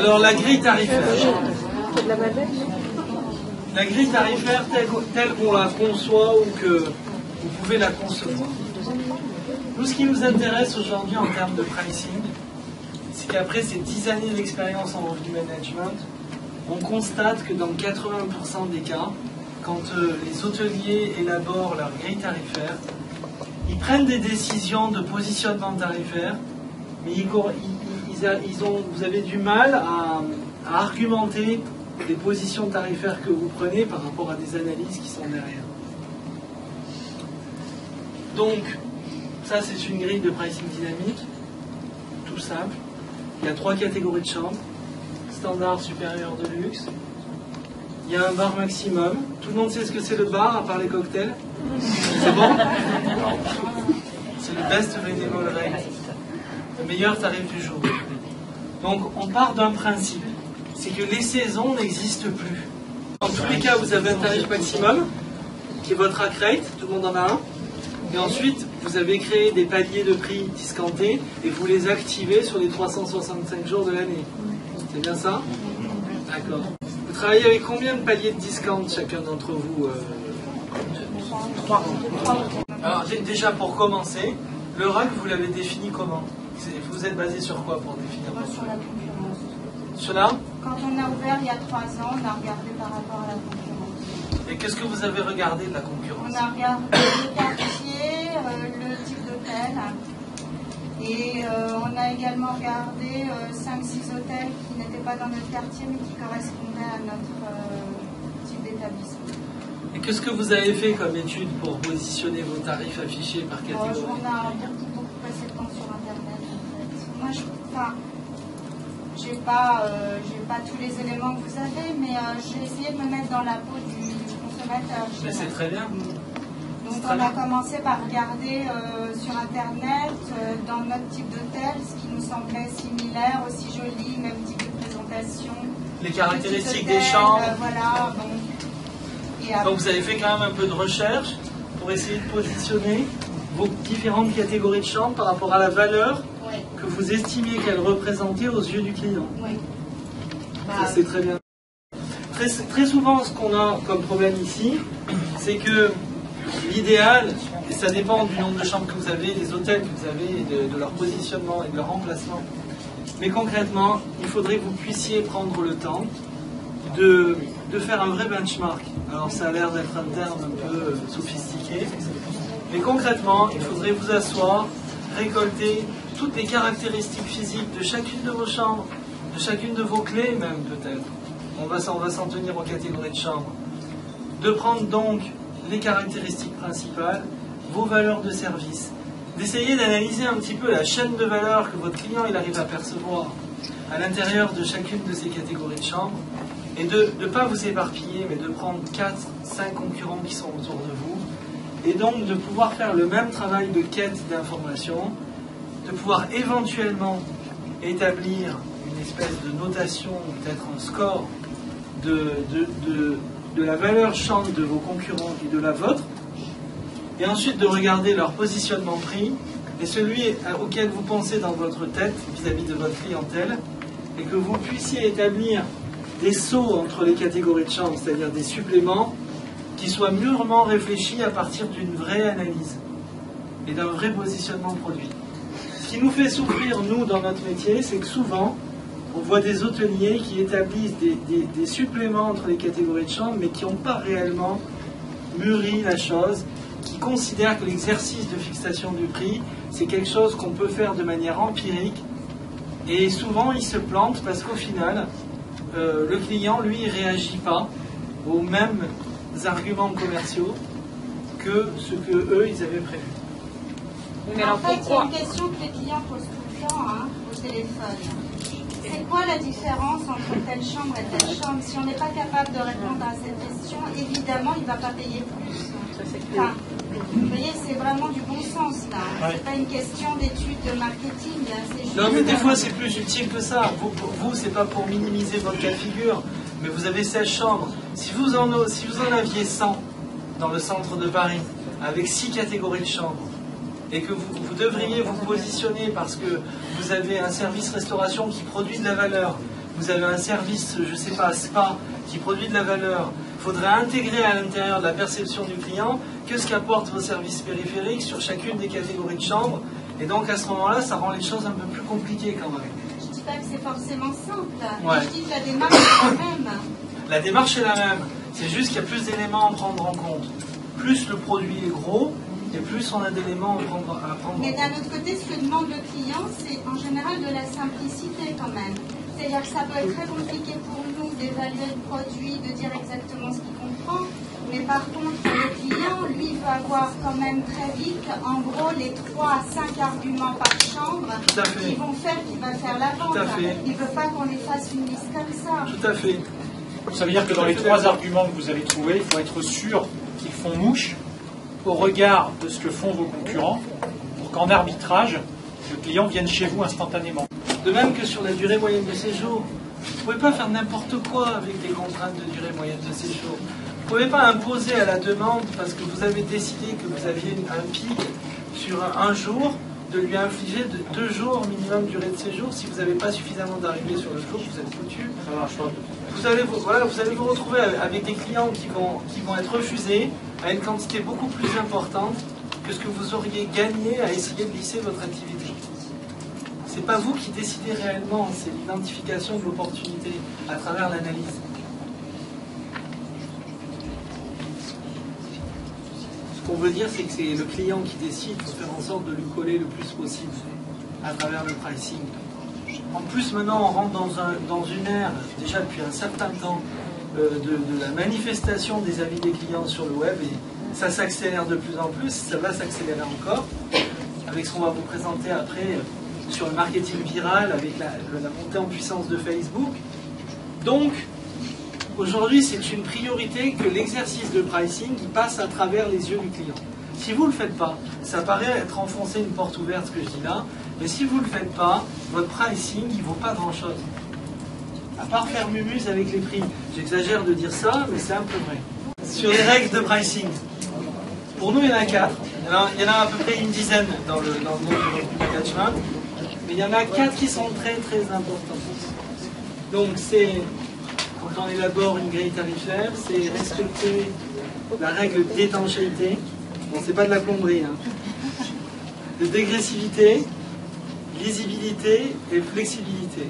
Alors la grille tarifaire. La grille tarifaire telle qu'on la conçoit ou que vous pouvez la concevoir. Nous, ce qui nous intéresse aujourd'hui en termes de pricing, c'est qu'après ces 10 années d'expérience en revenu management, on constate que dans 80% des cas, quand les hôteliers élaborent leur grille tarifaire, ils prennent des décisions de positionnement tarifaire, mais vous avez du mal à argumenter les positions tarifaires que vous prenez par rapport à des analyses qui sont derrière. Donc, ça c'est une grille de pricing dynamique, tout simple. Il y a 3 catégories de chambres, standard, supérieur, de luxe. Il y a un bar maximum. Tout le monde sait ce que c'est le bar, à part les cocktails. C'est bon? C'est le best available rate, le meilleur tarif du jour. Donc on part d'un principe, c'est que les saisons n'existent plus. En tous les cas, vous avez un tarif maximum, qui est votre rack rate, tout le monde en a un. Et ensuite, vous avez créé des paliers de prix discountés et vous les activez sur les 365 jours de l'année. C'est bien ça? D'accord. Vous travaillez avec combien de paliers de discount chacun d'entre vous? 3. Alors déjà pour commencer, le rack vous l'avez défini comment? Vous êtes basé sur quoi pour définir votre sur la concurrence. Sur là? Quand on a ouvert il y a 3 ans, on a regardé par rapport à la concurrence. Et qu'est-ce que vous avez regardé de la concurrence? On a regardé le quartier, le type d'hôtel. Et on a également regardé 5-6 hôtels qui n'étaient pas dans notre quartier mais qui correspondaient à notre type d'établissement. Et qu'est-ce que vous avez fait comme étude pour positionner vos tarifs affichés par catégorie? On a beaucoup passé de temps sur Internet en fait. Moi, j'ai pas tous les éléments que vous avez, mais j'ai essayé de me mettre dans la peau du consommateur. Mais c'est très bien. Donc on a commencé par regarder sur Internet, dans notre type d'hôtel, ce qui nous semblait similaire, aussi joli, même type de présentation. Les caractéristiques des chambres. Voilà. Donc vous avez fait quand même un peu de recherche pour essayer de positionner vos différentes catégories de chambres par rapport à la valeur que vous estimiez qu'elles représentaient aux yeux du client. Oui. Ça c'est très bien. Très souvent, ce qu'on a comme problème ici, c'est que l'idéal, et ça dépend du nombre de chambres que vous avez, des hôtels que vous avez, de leur positionnement et de leur emplacement. Mais concrètement, il faudrait que vous puissiez prendre le temps de faire un vrai benchmark. Alors ça a l'air d'être un terme un peu sophistiqué, mais concrètement, il faudrait vous asseoir, récolter toutes les caractéristiques physiques de chacune de vos chambres, de chacune de vos clés même peut-être. On va s'en tenir aux catégories de chambres. De prendre donc les caractéristiques principales, vos valeurs de service, d'essayer d'analyser un petit peu la chaîne de valeur que votre client il arrive à percevoir à l'intérieur de chacune de ces catégories de chambres, et de ne pas vous éparpiller, mais de prendre 4-5 concurrents qui sont autour de vous, et donc de pouvoir faire le même travail de quête d'information, de pouvoir éventuellement établir une espèce de notation, peut-être un score de la valeur chambre de vos concurrents et de la vôtre, et ensuite de regarder leur positionnement prix et celui auquel vous pensez dans votre tête vis-à-vis de votre clientèle, et que vous puissiez établir des sauts entre les catégories de chambres, c'est-à-dire des suppléments qui soient mûrement réfléchis à partir d'une vraie analyse et d'un vrai positionnement produit. Ce qui nous fait souffrir, nous, dans notre métier, c'est que souvent, on voit des hôteliers qui établissent des suppléments entre les catégories de chambres, mais qui n'ont pas réellement mûri la chose, qui considèrent que l'exercice de fixation du prix, c'est quelque chose qu'on peut faire de manière empirique, et souvent ils se plantent parce qu'au final, le client, lui, ne réagit pas aux mêmes arguments commerciaux que ce que eux, ils avaient prévu. Mais en fait, il y a une question que les clients posent tout le temps au téléphone. C'est quoi la différence entre telle chambre et telle chambre? Si on n'est pas capable de répondre à cette question, évidemment, il ne va pas payer plus. Enfin, vous voyez, c'est vraiment du bon sens, là. Ouais. C'est pas une question d'étude de marketing. Juste... Non, mais des fois, c'est plus utile que ça. Vous, c'est pas pour minimiser votre cas de figure, mais vous avez 16 chambres. Si vous en aviez 100 dans le centre de Paris, avec 6 catégories de chambres, et que vous devriez vous positionner parce que vous avez un service restauration qui produit de la valeur, vous avez un service, je ne sais pas, spa, qui produit de la valeur, il faudrait intégrer à l'intérieur de la perception du client que ce qu'apportent vos services périphériques sur chacune des catégories de chambres. Et donc à ce moment-là, ça rend les choses un peu plus compliquées quand même. Je ne dis pas que c'est forcément simple, ouais. Mais je dis que la démarche est la même. La démarche est la même, c'est juste qu'il y a plus d'éléments à prendre en compte. Plus le produit est gros, et plus on a d'éléments à prendre en compte. Mais d'un autre côté, ce que demande le client, c'est en général de la simplicité quand même. C'est-à-dire que ça peut être très compliqué pour nous d'évaluer le produit, de dire exactement ce qu'il comprend. Mais par contre, le client, lui, veut avoir quand même très vite, en gros, les 3 à 5 arguments par chambre qui vont faire qu'il va faire la vente. Il ne veut pas qu'on les fasse une liste comme ça. Tout à fait. Ça veut dire que dans les 3 arguments que vous avez trouvés, il faut être sûr qu'ils font mouche au regard de ce que font vos concurrents pour qu'en arbitrage, le client vienne chez vous instantanément. De même que sur la durée moyenne de séjour, vous ne pouvez pas faire n'importe quoi avec des contraintes de durée moyenne de séjour. Vous ne pouvez pas imposer à la demande, parce que vous avez décidé que vous aviez un pic sur un jour, de lui infliger de 2 jours minimum de durée de séjour. Si vous n'avez pas suffisamment d'arrivées sur le jour, vous êtes foutu. Ça marche pas. Vous allez vous retrouver avec des clients qui vont être refusés à une quantité beaucoup plus importante que ce que vous auriez gagné à essayer de lisser votre activité. Ce n'est pas vous qui décidez réellement, c'est l'identification de l'opportunité à travers l'analyse. Ce qu'on veut dire, c'est que c'est le client qui décide, il faut faire en sorte de lui coller le plus possible à travers le pricing. En plus, maintenant, on rentre dans une ère, déjà depuis un certain temps, de la manifestation des avis des clients sur le web, et ça s'accélère de plus en plus, ça va s'accélérer encore, avec ce qu'on va vous présenter après sur le marketing viral, avec la montée en puissance de Facebook. Donc, aujourd'hui, c'est une priorité que l'exercice de pricing il passe à travers les yeux du client. Si vous ne le faites pas, ça paraît être enfoncer une porte ouverte, ce que je dis là, mais si vous ne le faites pas, votre pricing, il ne vaut pas grand-chose. À part faire mumuse avec les prix. J'exagère de dire ça, mais c'est un peu vrai. Sur les règles de pricing, pour nous, il y en a 4. Il y en a à peu près une dizaine dans le monde du revenu management, mais il y en a 4 qui sont très très importantes. Donc c'est, quand on élabore une grille tarifaire, c'est respecter la règle d'étanchéité. Bon, c'est pas de la plomberie, hein. De dégressivité, lisibilité et flexibilité.